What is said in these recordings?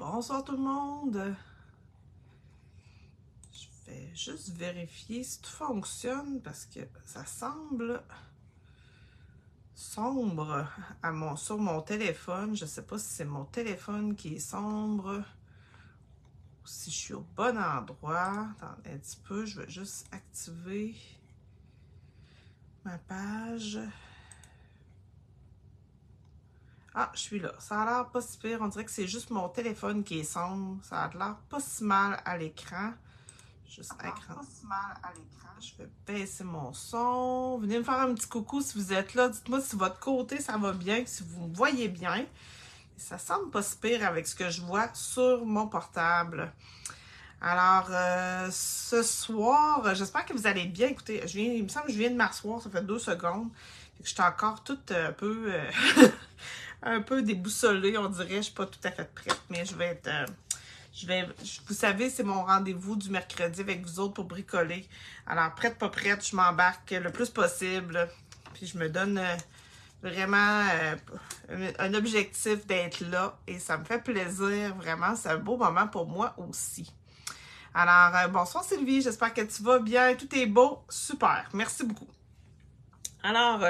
Bonsoir tout le monde. Je vais juste vérifier si tout fonctionne parce que ça semble sombre sur mon téléphone. Je ne sais pas si c'est mon téléphone qui est sombre ou si je suis au bon endroit. Attendez un petit peu, je vais juste activer ma page. Ah, je suis là. Ça a l'air pas si pire. On dirait que c'est juste mon téléphone qui est sombre. Ça a l'air pas si mal à l'écran. Juste écran. Pas si mal à l'écran. Je vais baisser mon son. Venez me faire un petit coucou si vous êtes là. Dites-moi si votre côté ça va bien, si vous me voyez bien. Ça semble pas si pire avec ce que je vois sur mon portable. Alors, ce soir, j'espère que vous allez bien. Écoutez, il me semble que je viens de m'asseoir, ça fait 2 secondes. Je suis encore toute un peu, un peu déboussolée, on dirait. Je suis pas tout à fait prête, mais je vais être... vous savez, c'est mon rendez-vous du mercredi avec vous autres pour bricoler. Alors, prête, pas prête, je m'embarque le plus possible. Puis je me donne vraiment un objectif d'être là. Et ça me fait plaisir, vraiment. C'est un beau moment pour moi aussi. Alors, bonsoir Sylvie, j'espère que tu vas bien. Tout est beau, super, merci beaucoup. Alors,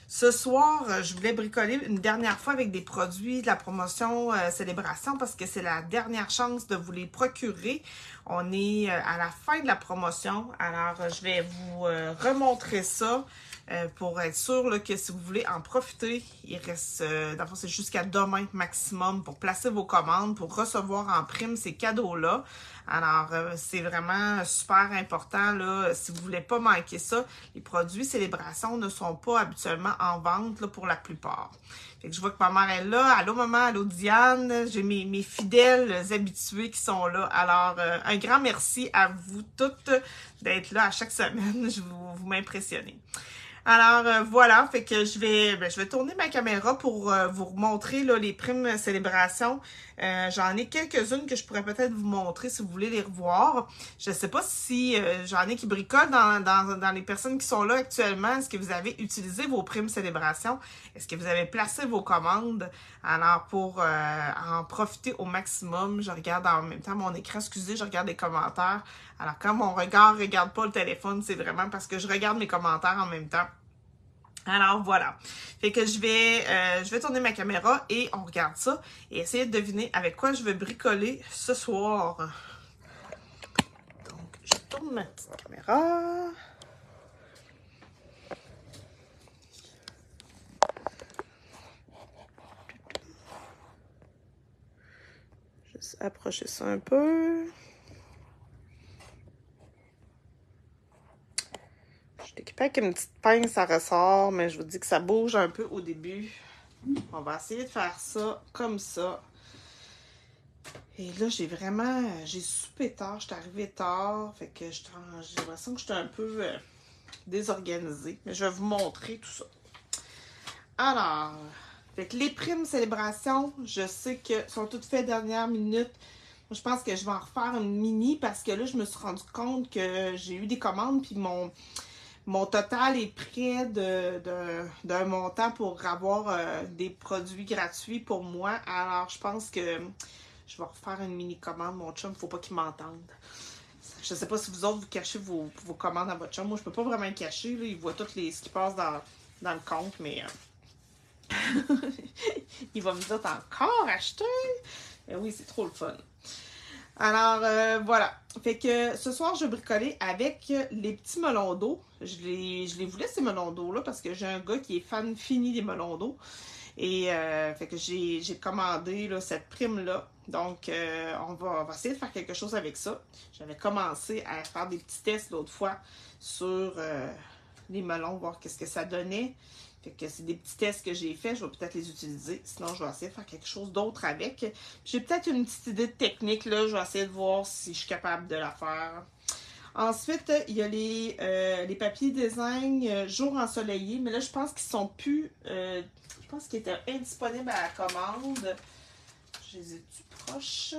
ce soir, je voulais bricoler une dernière fois avec des produits de la promotion Célébration parce que c'est la dernière chance de vous les procurer. On est à la fin de la promotion, alors je vais vous remontrer ça pour être sûr là, que si vous voulez en profiter, il reste, dans le fond, c'est jusqu'à demain maximum pour placer vos commandes, pour recevoir en prime ces cadeaux-là. Alors, c'est vraiment super important, là, si vous ne voulez pas manquer ça, les produits Célébration ne sont pas habituellement en vente là, pour la plupart. Fait que je vois que ma mère est là. Allô maman, allô Diane, j'ai mes fidèles habitués qui sont là. Alors, un grand merci à vous toutes d'être là à chaque semaine, vous m'impressionnez. Alors, voilà, fait que je vais tourner ma caméra pour vous montrer là, les primes célébrations. J'en ai quelques-unes que je pourrais peut-être vous montrer si vous voulez les revoir. Je ne sais pas si j'en ai qui bricolent dans les personnes qui sont là actuellement. Est-ce que vous avez utilisé vos primes célébrations? Est-ce que vous avez placé vos commandes? Alors, pour en profiter au maximum, je regarde en même temps mon écran. Excusez, je regarde les commentaires. Alors, quand mon regard ne regarde pas le téléphone, c'est vraiment parce que je regarde mes commentaires en même temps. Alors, voilà. Fait que je vais tourner ma caméra et on regarde ça et essayer de deviner avec quoi je vais bricoler ce soir. Donc, je tourne ma petite caméra. Juste approcher ça un peu. Je suis équipée avec une petite pince, ça ressort, mais je vous dis que ça bouge un peu au début. On va essayer de faire ça comme ça. Et là, j'ai soupé tard, je suis arrivée tard, fait que j'ai l'impression que j'étais un peu désorganisée, mais je vais vous montrer tout ça. Alors, fait que les primes célébrations, je sais que sont toutes faites dernière minute. Moi, je pense que je vais en refaire une mini parce que là, je me suis rendu compte que j'ai eu des commandes puis mon total est près d'un montant pour avoir des produits gratuits pour moi. Alors, je pense que je vais refaire une mini commande. Mon chum, il ne faut pas qu'il m'entende. Je ne sais pas si vous autres, vous cachez vos commandes à votre chum. Moi, je ne peux pas vraiment le cacher. Là. Il voit tout ce qui passe dans le compte, mais il va me dire, t'as encore acheté? Et oui, c'est trop le fun. Alors, voilà. Fait que ce soir, je vais bricoler avec les petits melons d'eau. Je les voulais, ces melons d'eau-là, parce que j'ai un gars qui est fan fini des melons d'eau. Et fait que j'ai commandé là, cette prime-là. Donc, on va essayer de faire quelque chose avec ça. J'avais commencé à faire des petits tests l'autre fois sur les melons, voir qu'est-ce que ça donnait. Fait que c'est des petits tests que j'ai faits, je vais peut-être les utiliser. Sinon, je vais essayer de faire quelque chose d'autre avec. J'ai peut-être une petite idée de technique, là. Je vais essayer de voir si je suis capable de la faire. Ensuite, il y a les papiers design jour ensoleillé. Mais là, je pense qu'ils sont plus... je pense qu'ils étaient indisponibles à la commande. Je les ai-tu proches?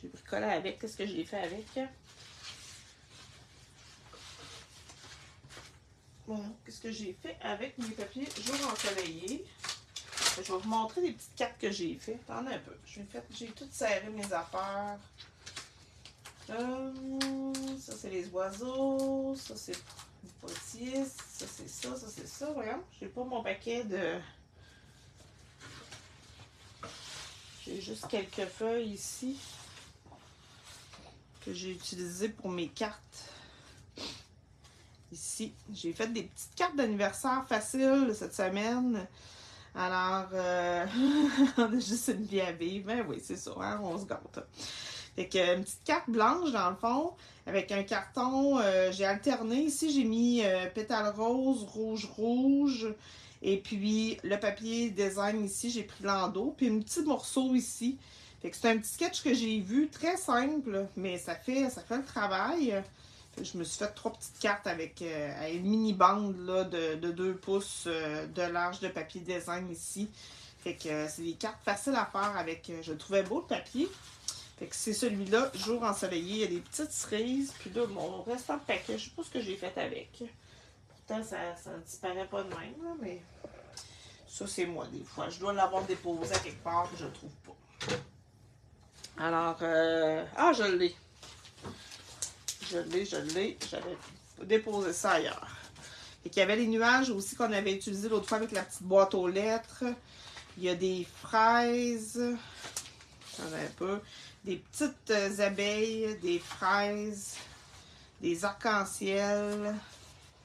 J'ai bricolé avec. Qu'est-ce que j'ai fait avec? Voilà, qu'est-ce que j'ai fait avec mes papiers jour ensoleillé? Je vais vous montrer les petites cartes que j'ai faites. Attendez un peu. J'ai tout serré mes affaires. Ça, c'est les oiseaux. Ça, c'est les potiers. Ça, c'est ça. Ça, c'est ça. Voyons. J'ai pas mon paquet de... J'ai juste quelques feuilles ici que j'ai utilisées pour mes cartes. Ici, j'ai fait des petites cartes d'anniversaire faciles cette semaine. Alors, on a juste une vie à vivre. Ben oui, c'est ça, hein, on se gâte. Fait que une petite carte blanche dans le fond, avec un carton, j'ai alterné. Ici, j'ai mis pétale rose, rouge. Et puis, le papier design ici, j'ai pris l'endos. Puis, un petit morceau ici. Fait que c'est un petit sketch que j'ai vu, très simple, mais ça fait le travail. Je me suis fait 3 petites cartes avec une mini bande là, de 2 pouces de large de papier design ici. Fait que c'est des cartes faciles à faire avec, je le trouvais beau le papier. Fait que c'est celui-là, jour ensoleillé. Il y a des petites cerises. Puis là, mon restant de paquet, je sais pas ce que j'ai fait avec. Pourtant, ça ne disparaît pas de même, là, mais ça, c'est moi des fois. Je dois l'avoir déposé à quelque part, je le trouve pas. Alors, ah, je l'ai. Je l'ai. J'avais déposé ça ailleurs. Et qu'il y avait les nuages aussi qu'on avait utilisés l'autre fois avec la petite boîte aux lettres. Il y a des fraises. J'en ai un peu. Des petites abeilles, des fraises, des arcs-en-ciel,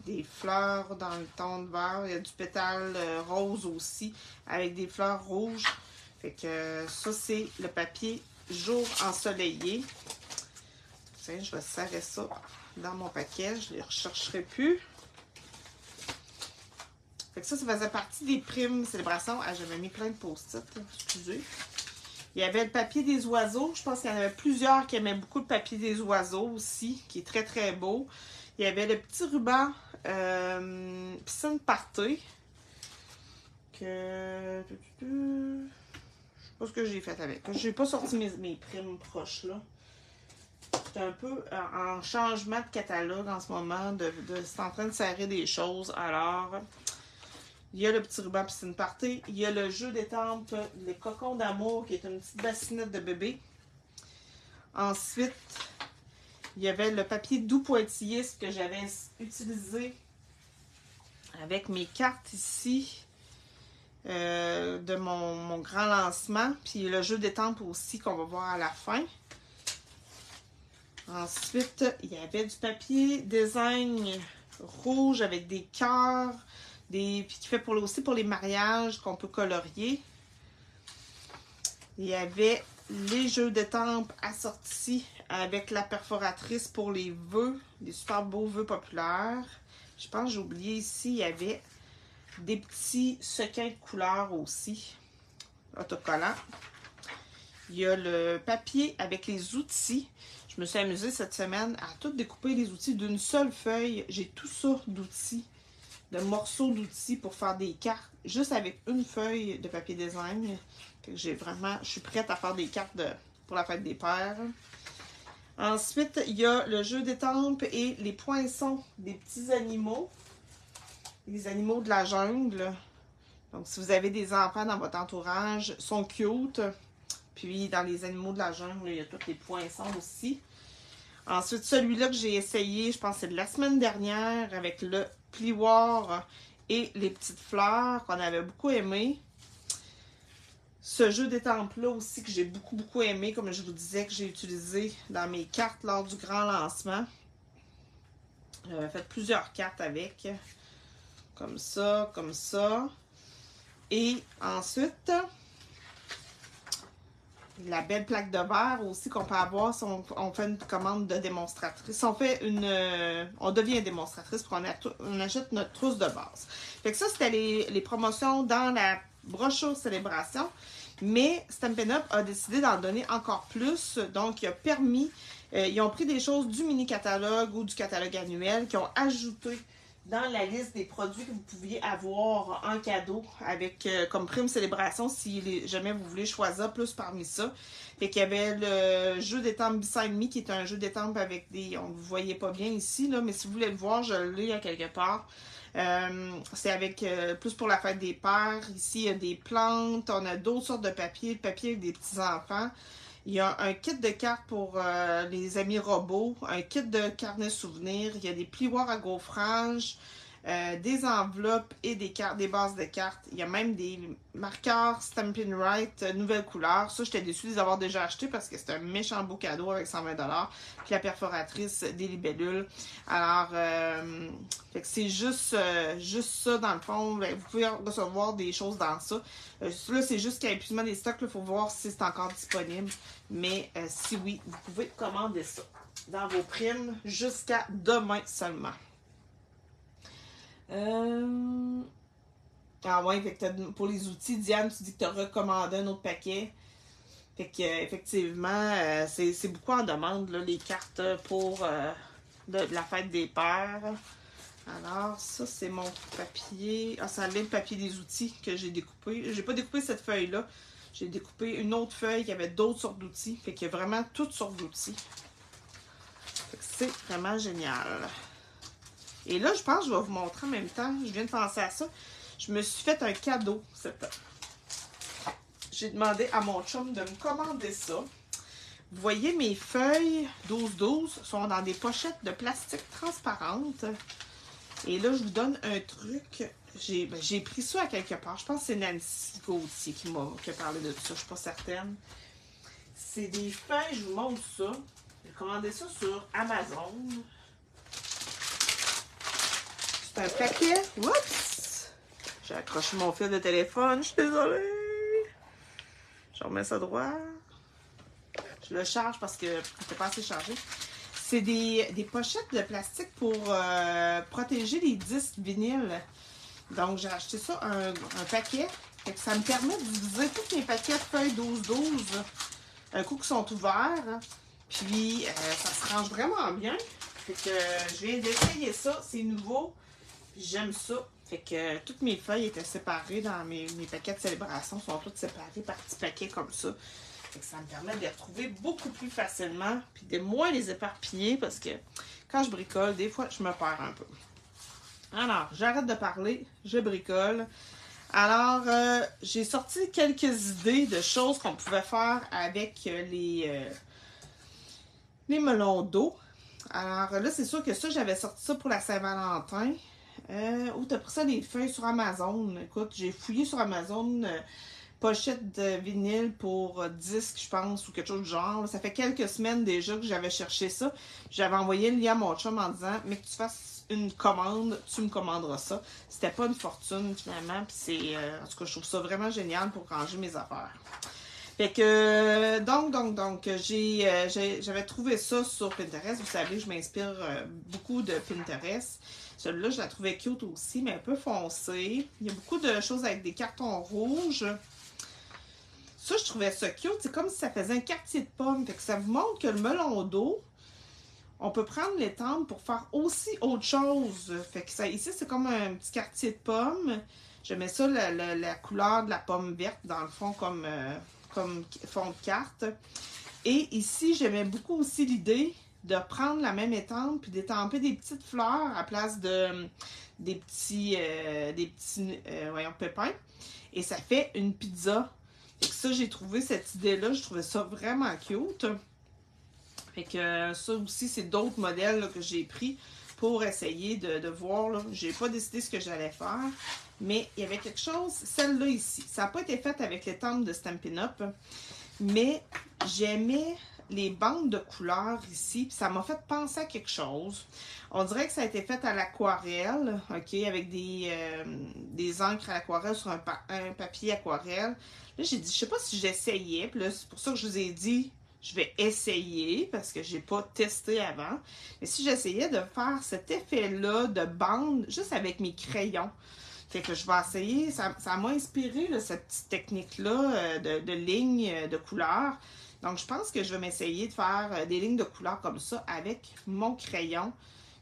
des fleurs dans le ton de vert. Il y a du pétale rose aussi avec des fleurs rouges. Fait que ça, c'est le papier jour ensoleillé. Tiens, je vais serrer ça dans mon paquet. Je ne les rechercherai plus. Fait que ça faisait partie des primes célébrations. Ah, j'avais mis plein de post-it. Excusez. Il y avait le papier des oiseaux. Je pense qu'il y en avait plusieurs qui aimaient beaucoup le papier des oiseaux aussi, qui est très, très beau. Il y avait le petit ruban piscine party. Que... Je sais pas ce que j'ai fait avec. Je n'ai pas sorti mes primes proches, là. C'est un peu en changement de catalogue en ce moment. C'est en train de serrer des choses. Alors, il y a le petit ruban piscine party. Il y a le jeu d'étampes, les cocons d'amour, qui est une petite bassinette de bébé. Ensuite, il y avait le papier doux pointilliste que j'avais utilisé avec mes cartes ici de mon grand lancement. Puis le jeu d'étampes aussi qu'on va voir à la fin. Ensuite, il y avait du papier design rouge avec des cœurs, puis qui fait aussi pour les mariages qu'on peut colorier. Il y avait les jeux d'étampes assortis avec la perforatrice pour les vœux, des super beaux vœux populaires. Je pense que j'ai oublié ici, il y avait des petits sequins de couleurs aussi, autocollants. Il y a le papier avec les outils. Je me suis amusée cette semaine à tout découper les outils d'une seule feuille. J'ai tout ça d'outils, de morceaux d'outils pour faire des cartes, juste avec une feuille de papier design. Je suis prête à faire des cartes pour la fête des pères. Ensuite, il y a le jeu d'étampes et les poinçons des petits animaux. Les animaux de la jungle. Donc, si vous avez des enfants dans votre entourage, ils sont cute. Puis, dans les animaux de la jungle, il y a tous les poinçons aussi. Ensuite, celui-là que j'ai essayé, je pense que c'est de la semaine dernière, avec le plioir et les petites fleurs qu'on avait beaucoup aimé. Ce jeu d'étampes-là aussi que j'ai beaucoup aimé, comme je vous disais, que j'ai utilisé dans mes cartes lors du grand lancement. J'avais fait plusieurs cartes avec, comme ça. Et ensuite... la belle plaque de verre aussi qu'on peut avoir si on fait une commande de démonstratrice. On devient démonstratrice pour on achète notre trousse de base. Fait que ça, c'était les promotions dans la brochure célébration. Mais Stampin' Up a décidé d'en donner encore plus. Donc, il a permis, ils ont pris des choses du mini-catalogue ou du catalogue annuel qui ont ajouté dans la liste des produits que vous pouviez avoir en cadeau avec comme prime célébration si jamais vous voulez choisir plus parmi ça. Fait qu'il y avait le jeu d'étampes Beside Me qui est un jeu d'étampes avec des... On ne vous voyez pas bien ici, là, mais si vous voulez le voir, je l'ai à quelque part. C'est avec plus pour la fête des pères. Ici, il y a des plantes. On a d'autres sortes de papier. Papier avec des petits-enfants. Il y a un kit de cartes pour les amis robots, un kit de carnet souvenirs, il y a des plioirs à gaufrage, des enveloppes et des cartes, des bases de cartes. Il y a même des marqueurs Stampin' Right, nouvelles couleurs. Ça, j'étais déçue de les avoir déjà achetés parce que c'est un méchant beau cadeau avec 120 $. Puis la perforatrice, des libellules. Alors, c'est juste ça dans le fond. Vous pouvez recevoir des choses dans ça. Là, c'est juste qu'il y a épuisement des stocks. Il faut voir si c'est encore disponible. Mais si oui, vous pouvez commander ça dans vos primes jusqu'à demain seulement. Ah ouais, fait que pour les outils, Diane, tu dis que tu as recommandé un autre paquet. Fait que effectivement, c'est beaucoup en demande, là, les cartes pour de la fête des pères. Alors, ça, c'est mon papier. Ah, ça le papier des outils que j'ai découpé. J'ai pas découpé cette feuille-là. J'ai découpé une autre feuille qui avait d'autres sortes d'outils. Fait qu'il y a vraiment toutes sortes d'outils. Fait que c'est vraiment génial. Et là, je pense que je vais vous montrer en même temps. Je viens de penser à ça. Je me suis fait un cadeau cette année. J'ai demandé à mon chum de me commander ça. Vous voyez, mes feuilles 12-12 sont dans des pochettes de plastique transparentes. Et là, je vous donne un truc. J'ai pris ça à quelque part. Je pense que c'est Nancy Gauthier qui a parlé de ça. Je ne suis pas certaine. C'est des feuilles. Je vous montre ça. J'ai commandé ça sur Amazon. C'est un paquet. Oups! J'ai accroché mon fil de téléphone. Je suis désolée. Je remets ça droit. Je le charge parce que c'est pas assez chargé. C'est des pochettes de plastique pour protéger les disques vinyles. Donc, j'ai acheté ça un paquet. Fait que ça me permet d'utiliser tous mes paquets de feuilles 12-12 un coup qui sont ouverts. Puis, ça se range vraiment bien. Fait que je viens d'essayer ça. C'est nouveau. J'aime ça. Fait que toutes mes feuilles étaient séparées dans mes paquets de célébration. Sont toutes séparées par petits paquets comme ça. Fait que ça me permet de les retrouver beaucoup plus facilement. Puis de moins les éparpiller parce que quand je bricole, des fois, je me perds un peu. Alors, j'arrête de parler. Je bricole. Alors, j'ai sorti quelques idées de choses qu'on pouvait faire avec les melons d'eau. Alors là, c'est sûr que ça, j'avais sorti ça pour la Saint-Valentin. Où t'as pris ça des feuilles sur Amazon. Écoute, j'ai fouillé sur Amazon pochette de vinyle pour disque, je pense, ou quelque chose du genre. Ça fait quelques semaines déjà que j'avais cherché ça. J'avais envoyé le lien à mon chum en disant « Mais que tu fasses une commande, tu me commanderas ça. » C'était pas une fortune, finalement. Puis c'est, en tout cas, je trouve ça vraiment génial pour ranger mes affaires. Fait que, donc, j'avais trouvé ça sur Pinterest. Vous savez, je m'inspire beaucoup de Pinterest. Celle-là, je la trouvais cute aussi, mais un peu foncée. Il y a beaucoup de choses avec des cartons rouges. Ça, je trouvais ça cute. C'est comme si ça faisait un quartier de pomme. Fait que ça vous montre que le melon d'eau, on peut prendre l'étampe pour faire aussi autre chose. Fait que ça, ici, c'est comme un petit quartier de pomme. Je mets ça, la couleur de la pomme verte, dans le fond, comme fond de carte. Et ici, j'aimais beaucoup aussi l'idée de prendre la même étampe puis d'étamper des petites fleurs à place de des petits pépins. Et ça fait une pizza. Fait que ça, j'ai trouvé cette idée-là. Je trouvais ça vraiment cute. Fait que ça aussi, c'est d'autres modèles là, que j'ai pris pour essayer de voir. Je n'ai pas décidé ce que j'allais faire. Mais il y avait quelque chose, celle-là ici. Ça n'a pas été fait avec les tempes de Stampin' Up. Mais j'aimais les bandes de couleurs ici. Puis ça m'a fait penser à quelque chose. On dirait que ça a été fait à l'aquarelle. OK, avec des encres à l'aquarelle sur un papier aquarelle. Là, j'ai dit, je sais pas si j'essayais. Puis là, c'est pour ça que je vous ai dit, je vais essayer parce que j'ai pas testé avant. Mais si j'essayais de faire cet effet-là de bande juste avec mes crayons. Fait que je vais essayer. Ça m'a inspiré, là, cette petite technique-là de lignes de couleurs. Donc, je pense que je vais m'essayer de faire des lignes de couleurs comme ça avec mon crayon.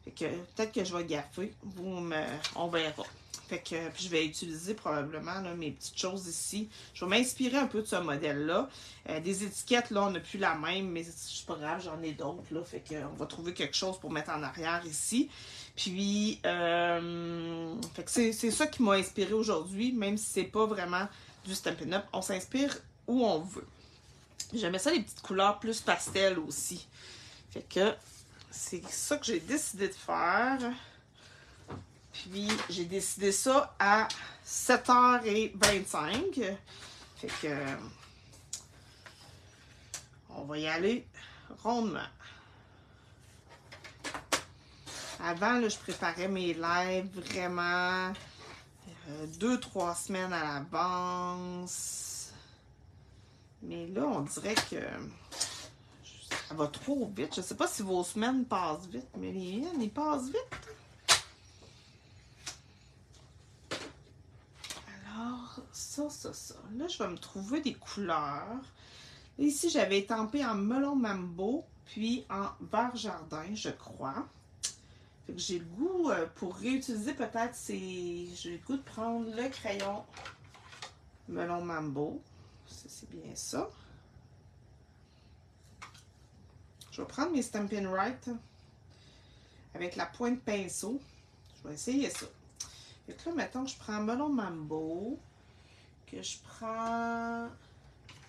Fait que peut-être que je vais gaffer. On verra. Fait que puis je vais utiliser probablement là, mes petites choses ici. Je vais m'inspirer un peu de ce modèle-là. Des étiquettes, là, on n'a plus la même, mais c'est pas grave, j'en ai d'autres. Là, fait qu'on va trouver quelque chose pour mettre en arrière ici. Puis, fait que c'est ça qui m'a inspiré aujourd'hui, même si c'est pas vraiment du Stampin' Up. On s'inspire où on veut. J'aimais ça, les petites couleurs plus pastel aussi. Fait que c'est ça que j'ai décidé de faire. Puis, j'ai décidé ça à 7h25. Fait que, on va y aller rondement. Avant, là, je préparais mes lives vraiment 2-3 semaines à l'avance. Mais là, on dirait que ça va trop vite. Je sais pas si vos semaines passent vite, mais les miennes, ils passent vite. Ça. Là, je vais me trouver des couleurs. Ici, j'avais étampé en melon mambo, puis en vert jardin, je crois. Fait que j'ai le goût, pour réutiliser peut-être, j'ai le goût de prendre le crayon melon mambo. C'est bien ça. Je vais prendre mes Stampin' Right avec la pointe pinceau. Je vais essayer ça. Fait que là, mettons que je prends melon mambo. Que je prends,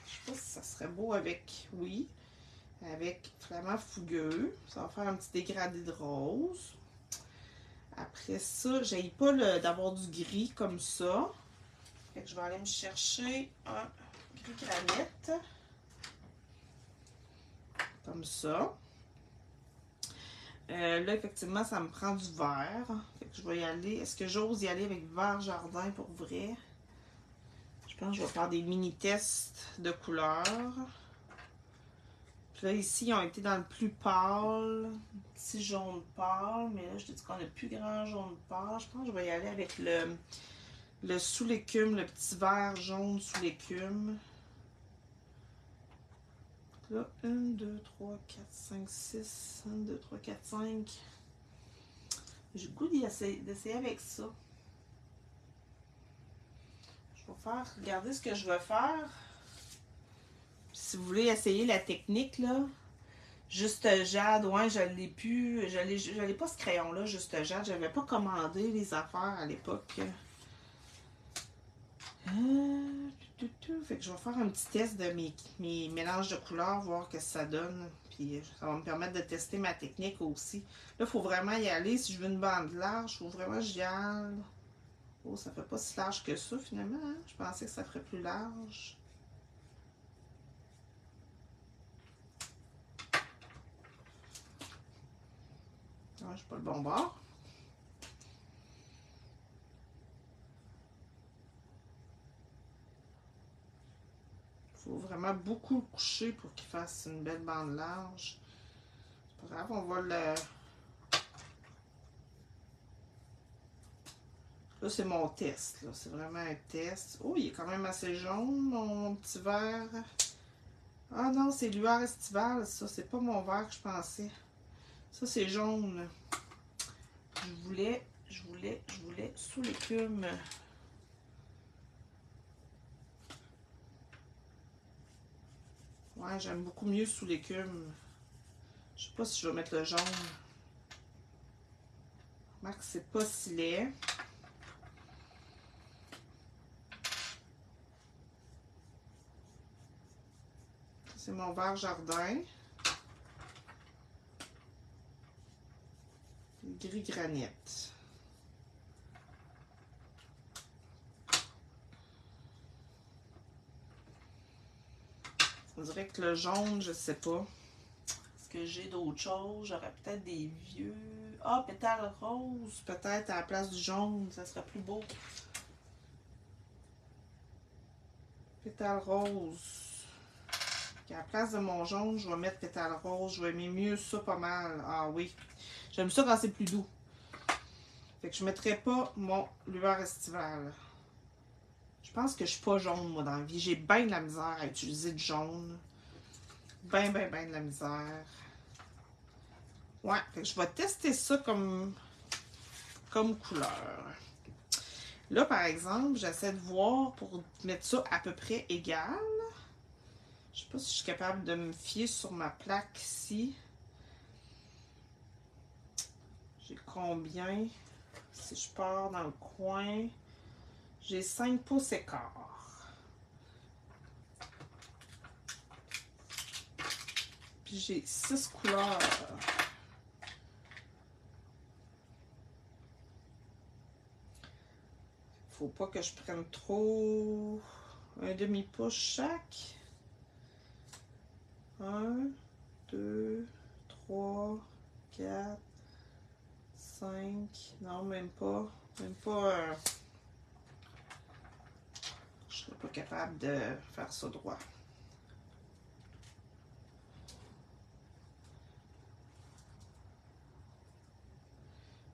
je sais pas si ça serait beau avec, oui, avec flamand fougueux. Ça va faire un petit dégradé de rose. Après ça, j'aille pas d'avoir du gris comme ça. Fait que je vais aller me chercher un gris granit. Comme ça. Là, effectivement, ça me prend du vert. Fait que je vais y aller. Est-ce que j'ose y aller avec vert jardin pour vrai? Je pense que je vais faire des mini-tests de couleurs. Puis là, ici, ils ont été dans le plus pâle, petit jaune pâle, mais là, je te dis qu'on n'a plus grand jaune pâle. Je pense que je vais y aller avec le sous l'écume, le petit vert jaune sous l'écume. Là, 1, 2, 3, 4, 5, 6, 1, 2, 3, 4, 5. J'ai le goût d'essayer avec ça. Je vais faire, regardez ce que je vais faire. Si vous voulez essayer la technique, là, Juste Jade, ouais, je l'ai plus. Je l'ai pas ce crayon-là, Juste Jade. J'avais pas commandé les affaires à l'époque. Fait que je vais faire un petit test de mes mélanges de couleurs, voir ce que ça donne. Puis ça va me permettre de tester ma technique aussi. Là, il faut vraiment y aller. Si je veux une bande large, il faut vraiment que j'y aille. Oh, ça fait pas si large que ça finalement. Hein? Je pensais que ça ferait plus large. Ah, je suis pas le bon bord. Il faut vraiment beaucoup le coucher pour qu'il fasse une belle bande large. C'est pas grave, on va le... Là, c'est mon test. C'est vraiment un test. Oh, il est quand même assez jaune, mon petit vert. Ah non, c'est lueur estivale, ça. C'est pas mon vert que je pensais. Ça, c'est jaune. Je voulais sous l'écume. Ouais, j'aime beaucoup mieux sous l'écume. Je sais pas si je vais mettre le jaune. Remarque que c'est pas si laid. C'est mon vert jardin. Gris granit. On dirait que le jaune, je sais pas. Est-ce que j'ai d'autres choses? J'aurais peut-être des vieux... Ah, pétales roses, peut-être à la place du jaune, ça serait plus beau. Pétales roses. À la place de mon jaune, je vais mettre pétales roses. Je vais aimer mieux ça pas mal. Ah oui. J'aime ça quand c'est plus doux. Fait que je ne mettrai pas mon lueur estivale. Je pense que je suis pas jaune, moi, dans la vie. J'ai bien de la misère à utiliser du jaune. Ben de la misère. Ouais, fait que je vais tester ça comme couleur. Là, par exemple, j'essaie de voir pour mettre ça à peu près égal. Je sais pas si je suis capable de me fier sur ma plaque ici. J'ai combien? Si je pars dans le coin, j'ai 5 pouces écart. Puis j'ai 6 couleurs. Faut pas que je prenne trop. Un demi-pouce chaque. 1, 2, 3, 4, 5. Non, même pas. Même pas. Je serais pas capable de faire ça droit.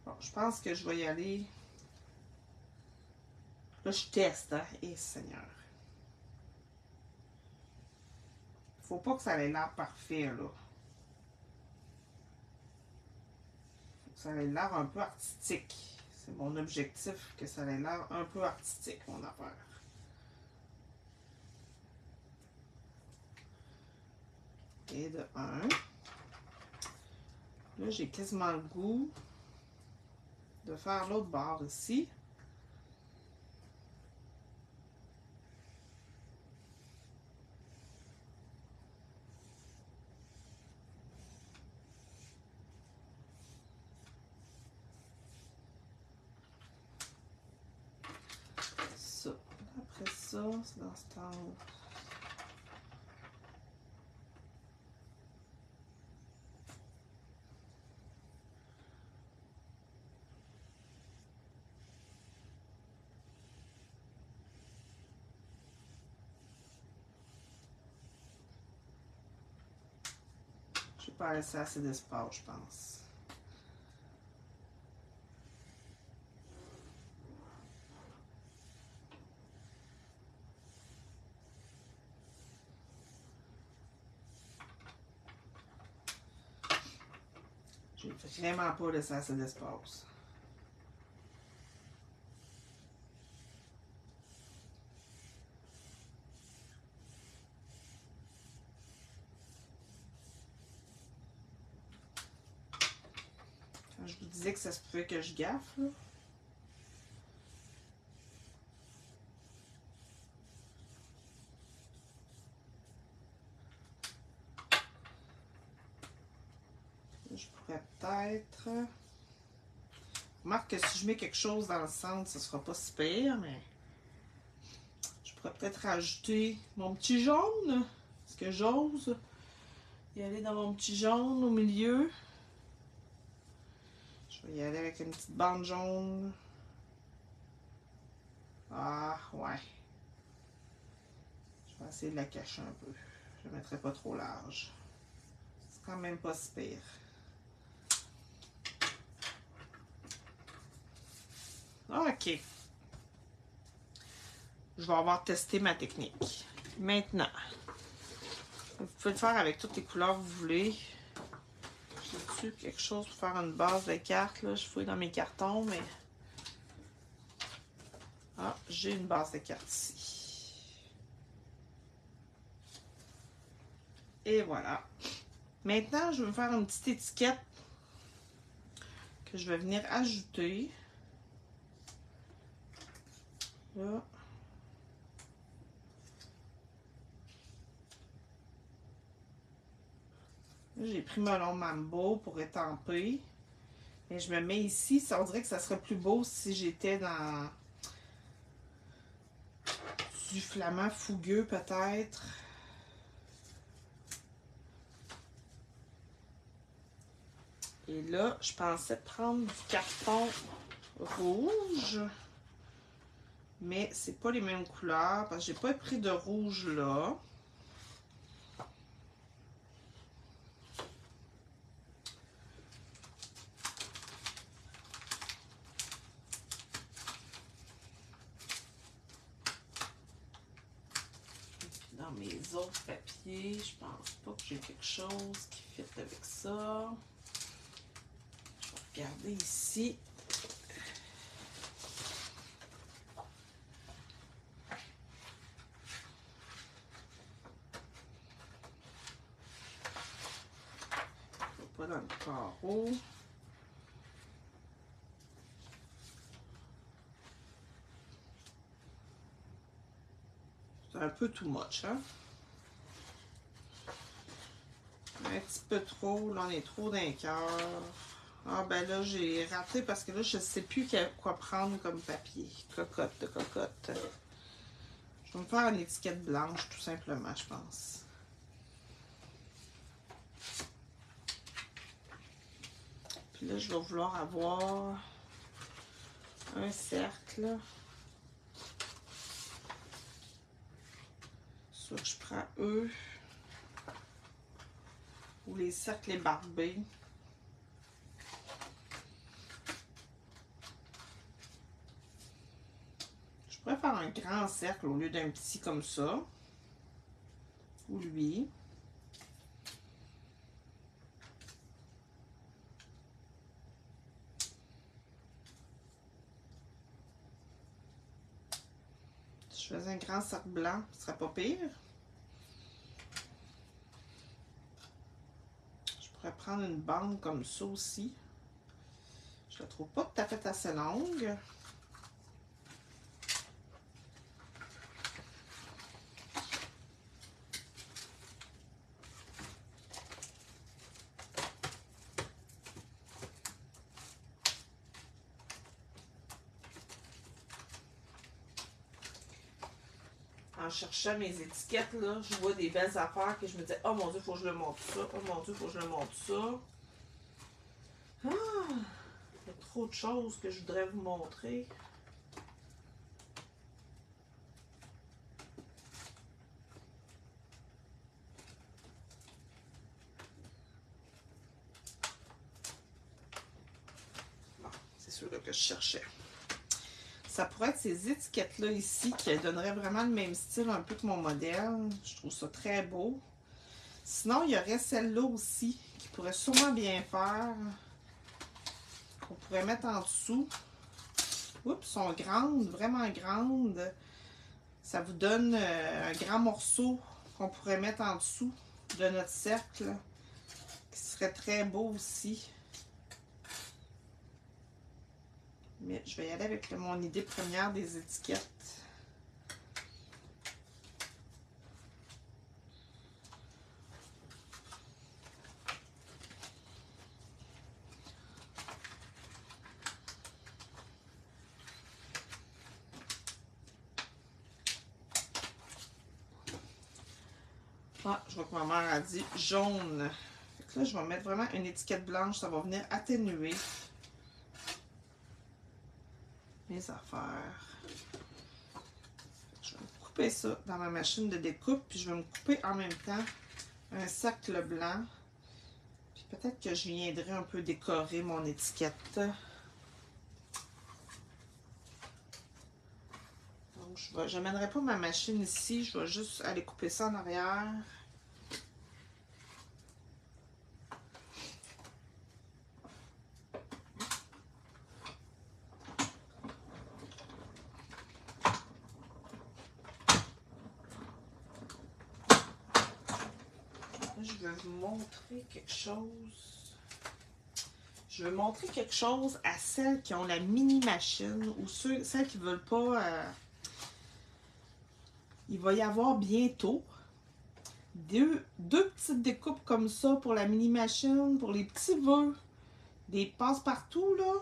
Bon, je pense que je vais y aller. Là, je teste, hein. Et Seigneur. Faut pas que ça ait l'air parfait, là. Faut que ça ait l'air un peu artistique. C'est mon objectif, que ça ait l'air un peu artistique, mon affaire. Et de 1. Là, j'ai quasiment le goût de faire l'autre barre ici. Ça. Après ça, c'est dans ce temps. Je vais pas laisser assez d'espace, je pense. Je vais vraiment pas laisser assez d'espace. Quand je vous disais que ça se pouvait que je gaffe, là. Je pourrais peut-être... Remarque que si je mets quelque chose dans le centre, ce sera pas si pire, mais... Je pourrais peut-être rajouter mon petit jaune. Est-ce que j'ose y aller dans mon petit jaune au milieu? Je vais y aller avec une petite bande jaune. Ah, ouais. Je vais essayer de la cacher un peu. Je ne la mettrai pas trop large. C'est quand même pas si pire. OK. Je vais avoir testé ma technique. Maintenant, vous pouvez le faire avec toutes les couleurs que vous voulez. J'ai-tu quelque chose pour faire une base de cartes? Là? Je fouille dans mes cartons, mais... Ah, j'ai une base de cartes ici. Et voilà. Maintenant, je vais me faire une petite étiquette que je vais venir ajouter. Là. J'ai pris Melon Mambo pour étamper. Et je me mets ici. Ça, on dirait que ça serait plus beau si j'étais dans du flamand fougueux, peut-être. Et là, je pensais prendre du carton rouge. Mais c'est pas les mêmes couleurs parce que j'ai pas pris de rouge là. Dans mes autres papiers, je pense pas que j'ai quelque chose qui fit avec ça. Regardez ici. Pas dans le carreau. C'est un peu too much, hein? Un petit peu trop. Là, on est trop d'un cœur. Ah, ben là, j'ai raté parce que là, je ne sais plus quoi prendre comme papier. Cocotte de cocotte. Je vais me faire une étiquette blanche, tout simplement, je pense. Puis là, je vais vouloir avoir un cercle. Soit je prends eux ou les cercles ébarbés. Je pourrais faire un grand cercle au lieu d'un petit comme ça. Ou lui. Si je faisais un grand cercle blanc, ce serait pas pire. Je pourrais prendre une bande comme ça aussi. Je la trouve pas tout à fait assez longue. En cherchant mes étiquettes, là, je vois des belles affaires que je me dis, oh mon Dieu, il faut que je le montre ça. Oh mon Dieu, il faut que je le montre ça. Ah, il y a trop de choses que je voudrais vous montrer. Bon, c'est sûr là, que je cherchais. Ça pourrait être ces étiquettes-là ici qui donneraient vraiment le même style un peu que mon modèle. Je trouve ça très beau. Sinon, il y aurait celle-là aussi qui pourrait sûrement bien faire. Qu'on pourrait mettre en dessous. Oups, sont grandes, vraiment grandes. Ça vous donne un grand morceau qu'on pourrait mettre en dessous de notre cercle. Qui serait très beau aussi. Mais je vais y aller avec mon idée première des étiquettes. Ah, je vois que ma mère a dit jaune. Fait que là, je vais mettre vraiment une étiquette blanche. Ça va venir atténuer mes affaires. Je vais me couper ça dans ma machine de découpe. Puis je vais me couper en même temps un cercle blanc. Puis peut-être que je viendrai un peu décorer mon étiquette. Donc, je n'amènerai pas ma machine ici. Je vais juste aller couper ça en arrière. Je vais vous montrer quelque chose. Je vais montrer quelque chose à celles qui ont la mini machine ou celles qui ne veulent pas. Il va y avoir bientôt deux petites découpes comme ça pour la mini machine, pour les petits vœux, des passe-partout là.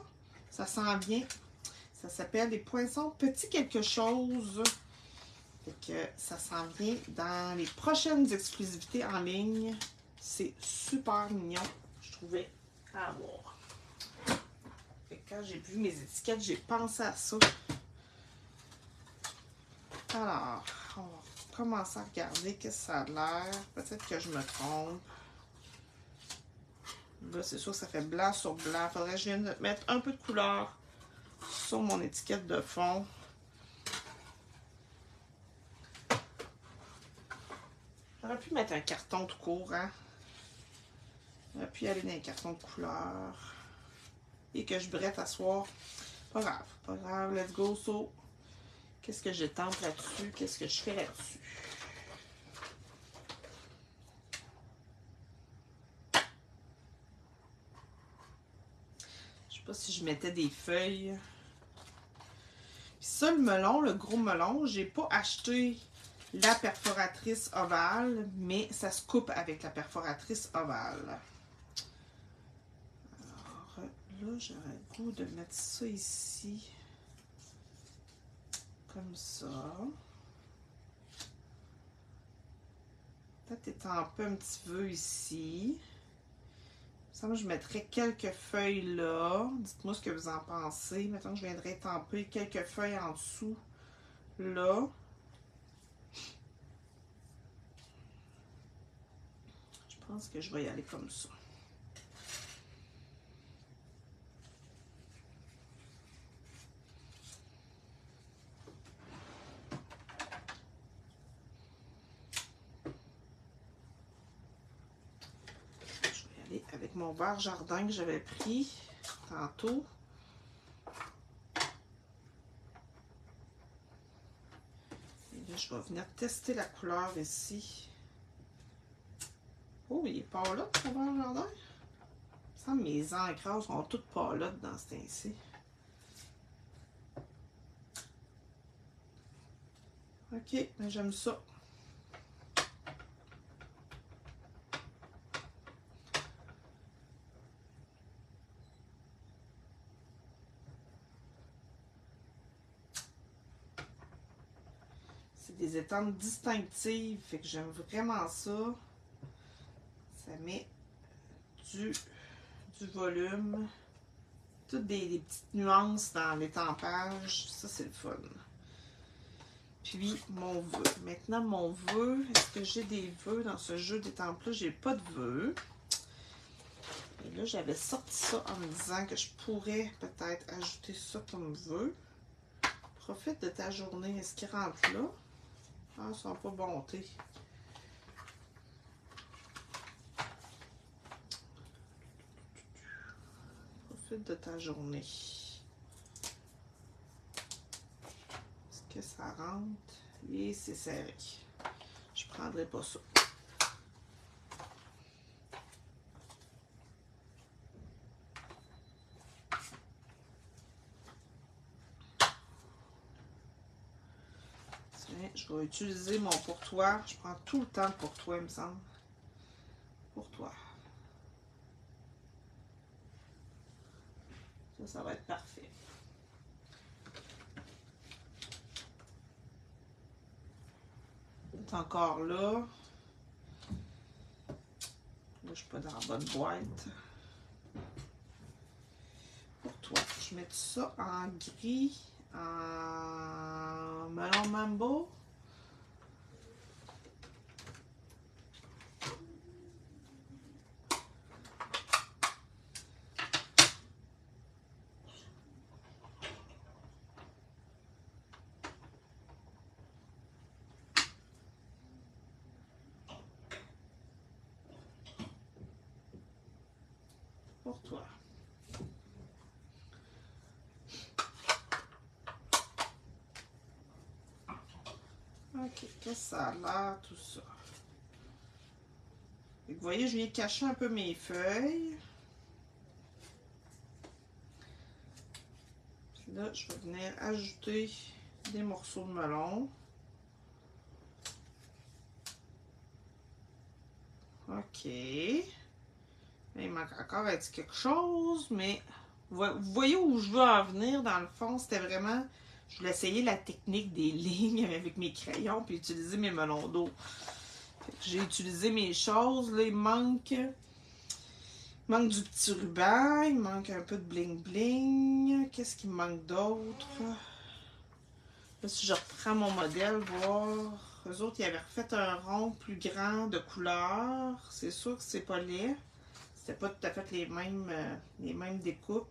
Ça s'en vient. Ça s'appelle des poinçons petits quelque chose. Fait que ça s'en vient dans les prochaines exclusivités en ligne. C'est super mignon, je trouvais, à avoir. Fait que quand j'ai vu mes étiquettes, j'ai pensé à ça. Alors, on va commencer à regarder qu'est-ce que ça a l'air. Peut-être que je me trompe. Là, c'est sûr que ça fait blanc sur blanc. Faudrait que je vienne mettre un peu de couleur sur mon étiquette de fond. J'aurais pu mettre un carton tout court, hein? J'aurais pu aller dans les cartons de couleur. et que je brette à soir. Pas grave, let's go. So, qu'est-ce que je tente là-dessus? Qu'est-ce que je fais là-dessus? Je sais pas si je mettais des feuilles. Puis ça, le melon, le gros melon, j'ai pas acheté la perforatrice ovale, mais ça se coupe avec la perforatrice ovale. Alors là, j'aurais le goût de mettre ça ici. Comme ça. Peut-être étamper un petit peu ici. Ça, je mettrais quelques feuilles là. Dites-moi ce que vous en pensez. Maintenant, je viendrai étamper quelques feuilles en dessous là. Je pense que je vais y aller comme ça. Avec mon verre jardin que j'avais pris tantôt. Et là, je vais venir tester la couleur ici. Oh, il est pas là, mon verre jardin. Il me semble que mes encres sont toutes pas là dans ce temps-ci. Ok, mais j'aime ça. Des étampes distinctives, fait que j'aime vraiment ça. Ça met du volume, toutes des petites nuances dans l'étampage, ça c'est le fun. Puis mon vœu. Maintenant mon vœu, est-ce que j'ai des vœux dans ce jeu d'étampes-là? J'ai pas de vœux. Et là j'avais sorti ça en me disant que je pourrais peut-être ajouter ça comme vœu. Profite de ta journée, est-ce qu'il rentre là? Ah, ils sont pas bontés. Profite de ta journée. Est-ce que ça rentre? Et c'est serré. Je prendrai pas ça. Je vais utiliser mon pourtoir. Je prends tout le temps pour toi, il me semble. Pourtoir. Ça va être parfait. C'est encore là. Là, je suis pas dans la bonne boîte. Pourtoir. Je mets tout ça en gris, en melon mambo. Pourtoir. Ok, qu'est-ce que ça a l'air, tout ça? Et vous voyez, je viens cacher un peu mes feuilles. Puis là, je vais venir ajouter des morceaux de melon. Ok. Il manque encore un petit quelque chose, mais vous voyez où je veux en venir, dans le fond, c'était vraiment... Je voulais essayer la technique des lignes avec mes crayons, puis utiliser mes melons d'eau. J'ai utilisé mes choses, là, il manque du petit ruban, il manque un peu de bling bling. Qu'est-ce qu'il me manque d'autre? Là, si je reprends mon modèle, voir... Eux autres, ils avaient refait un rond plus grand de couleur. C'est sûr que c'est pas laid. C'était pas tout à fait les mêmes découpes.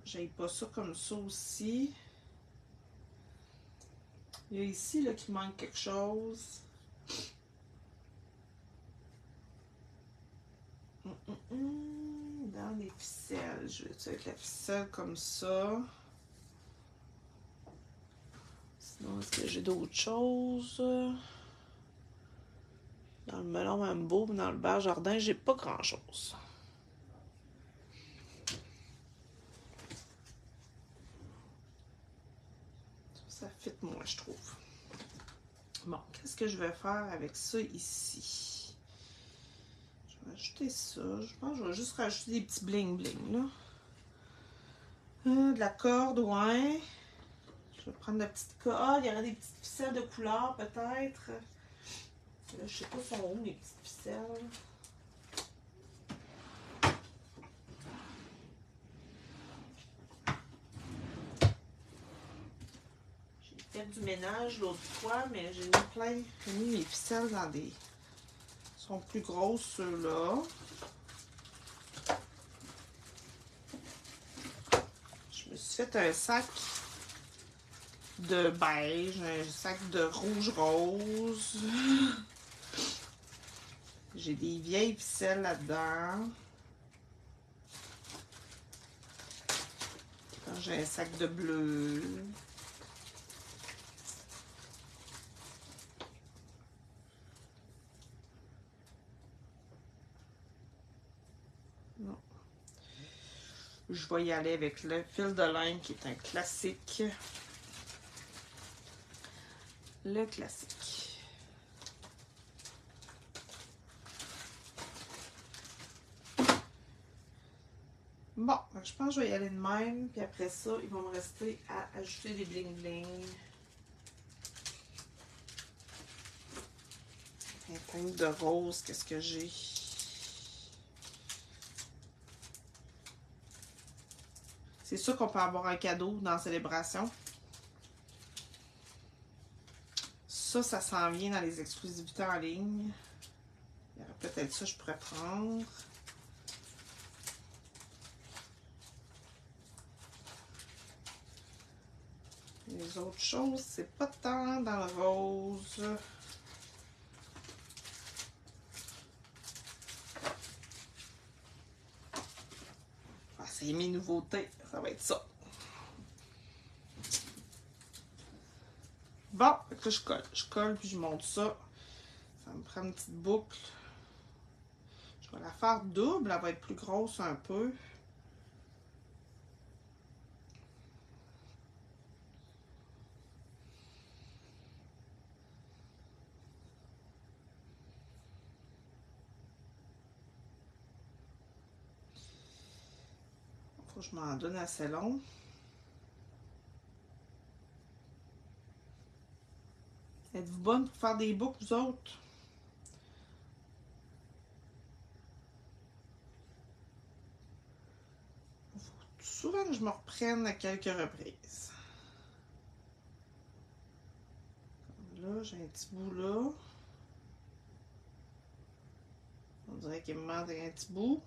J'aille pas ça comme ça aussi. Il y a ici là qui manque quelque chose. Dans des ficelles. Je vais avec la ficelle comme ça. Sinon, est-ce que j'ai d'autres choses? Dans le melon Mambo, dans le beurre jardin, j'ai pas grand-chose. Ça fit moins, je trouve. Bon, qu'est-ce que je vais faire avec ça ici? Je vais ajouter ça. Je pense que je vais juste rajouter des petits bling-bling, là. De la corde, ouais. Je vais prendre la petite corde. Ah, il y aurait des petites ficelles de couleur, peut-être. Là, je sais pas sont où, mes petites ficelles. J'ai fait du ménage l'autre fois, mais j'ai mis plein. J'ai mis mes ficelles dans des... Ils sont plus grosses, ceux-là. Je me suis fait un sac de beige, un sac de rouge-rose. J'ai des vieilles ficelles là-dedans. J'ai un sac de bleu. Non. Je vais y aller avec le fil de laine qui est un classique. Le classique. Bon, je pense que je vais y aller de même. Puis après ça, il va me rester à ajouter des bling-bling. Un teinte de rose, qu'est-ce que j'ai? C'est sûr qu'on peut avoir un cadeau dans la célébration. Ça s'en vient dans les exclusivités en ligne. Il y aurait peut-être ça que je pourrais prendre. Les autres choses, c'est pas tant dans le rose. Ah, c'est mes nouveautés, ça va être ça. Bon, là, je colle puis je monte ça. Ça me prend une petite boucle. Je vais la faire double, elle va être plus grosse un peu. Faut que je m'en donne assez long. Êtes-vous bonne pour faire des boucles, vous autres? Faut souvent que je me reprenne à quelques reprises. Là, j'ai un petit bout là. On dirait qu'il me manque un petit bout.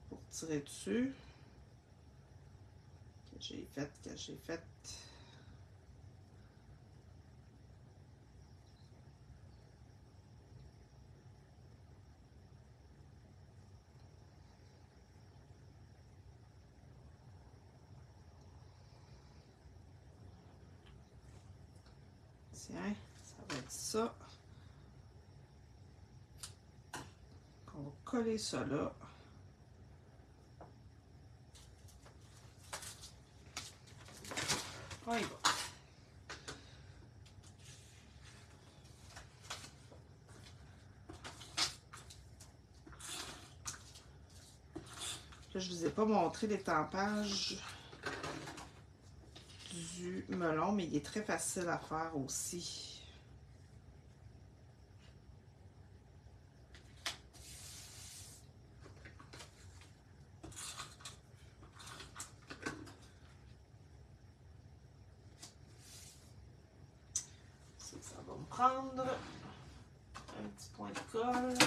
Pour tirer dessus. Que j'ai fait. Tiens, ça va être ça. On va coller ça là. On y va. Là, je ne vous ai pas montré l'étampage du melon, mais il est très facile à faire aussi. Ça va me prendre un petit point de colle.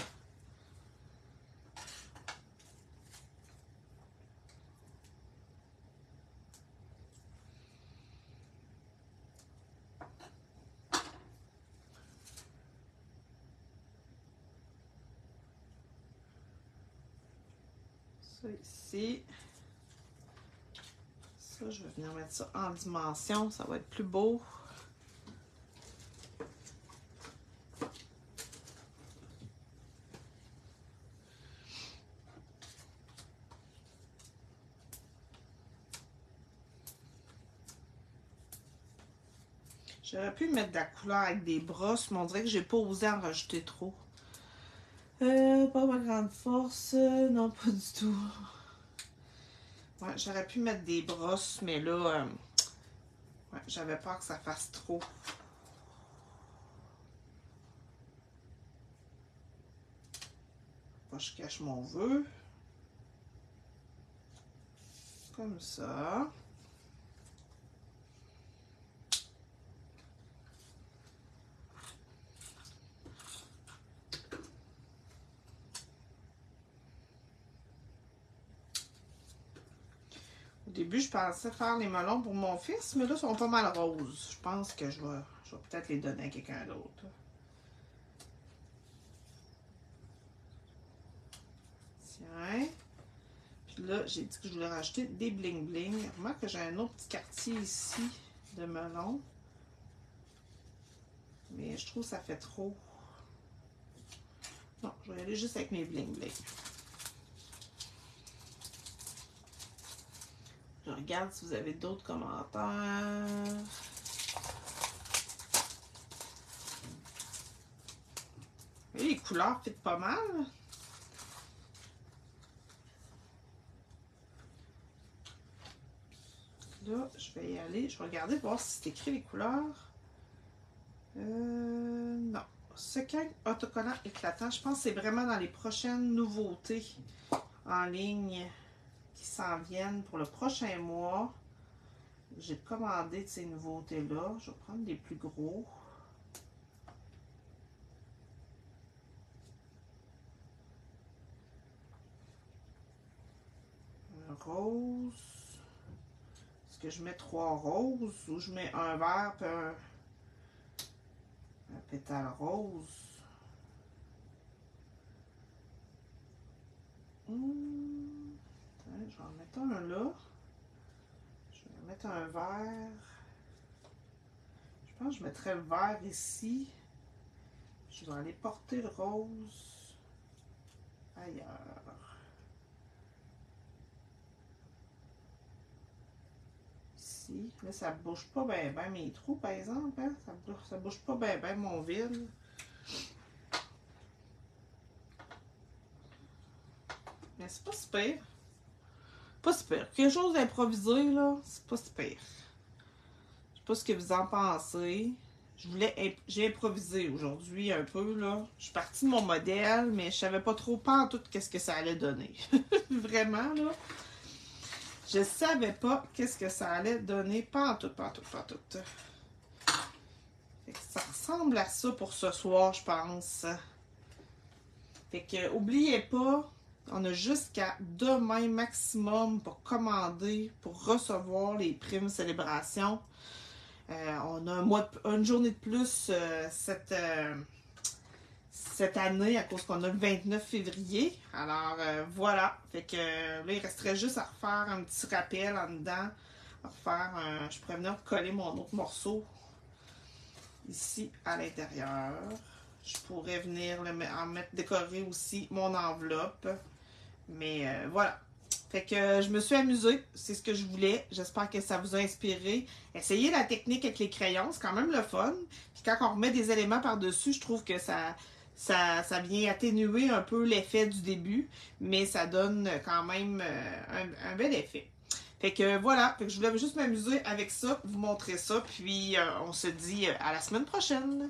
Ça ici. Ça, je vais venir mettre ça en dimension. Ça va être plus beau. J'aurais pu mettre de la couleur avec des brosses, mais on dirait que j'ai pas osé en rajouter trop. Pas ma grande force. Non, pas du tout. Ouais, j'aurais pu mettre des brosses, mais là, ouais, j'avais peur que ça fasse trop. Moi, je cache mon vœu. Comme ça. Au début, je pensais faire les melons pour mon fils, mais là, ils sont pas mal roses. Je pense que je vais peut-être les donner à quelqu'un d'autre. Tiens. Puis là, j'ai dit que je voulais rajouter des bling-bling. Remarque que j'ai un autre petit quartier ici de melon. Mais je trouve que ça fait trop. Non, je vais y aller juste avec mes bling-bling. Je regarde si vous avez d'autres commentaires. Et les couleurs fit pas mal. Là, je vais y aller. Je vais regarder voir si c'est écrit les couleurs. Non. Sequin autocollant éclatant. Je pense que c'est vraiment dans les prochaines nouveautés en ligne qui s'en viennent pour le prochain mois. J'ai commandé de ces nouveautés-là. Je vais prendre des plus gros. Un rose. Est-ce que je mets 3 roses ou je mets un vert et un pétale rose? Je vais en mettre un là. Je vais mettre un vert. Je pense que je mettrai le vert ici. Je vais aller porter le rose ailleurs. Ici. Là, ça ne bouge pas bien mes trous, par exemple. Hein? Ça ne bouge pas bien mon vide. Mais c'est pas super. Pas super. Quelque chose d'improvisé, là, c'est pas super. Je sais pas ce que vous en pensez. J'ai improvisé aujourd'hui un peu, là. Je suis partie de mon modèle, mais je savais pas trop pas en tout qu'est-ce que ça allait donner. Vraiment, là. Je savais pas qu'est-ce que ça allait donner. Pas en tout. Fait que ça ressemble à ça pour ce soir, je pense. Fait que, oubliez pas, on a jusqu'à demain maximum pour commander, pour recevoir les primes célébration. On a une journée de plus cette année à cause qu'on a le 29 février. Alors, voilà. Fait que là, il resterait juste à refaire un petit rappel en dedans. Je pourrais venir coller mon autre morceau ici à l'intérieur. Je pourrais venir décorer aussi mon enveloppe. Mais voilà. Fait que je me suis amusée. C'est ce que je voulais. J'espère que ça vous a inspiré. Essayez la technique avec les crayons. C'est quand même le fun. Puis quand on remet des éléments par-dessus, je trouve que ça vient atténuer un peu l'effet du début. Mais ça donne quand même un bel effet. Fait que voilà. Fait que je voulais juste m'amuser avec ça. Vous montrer ça. Puis on se dit à la semaine prochaine.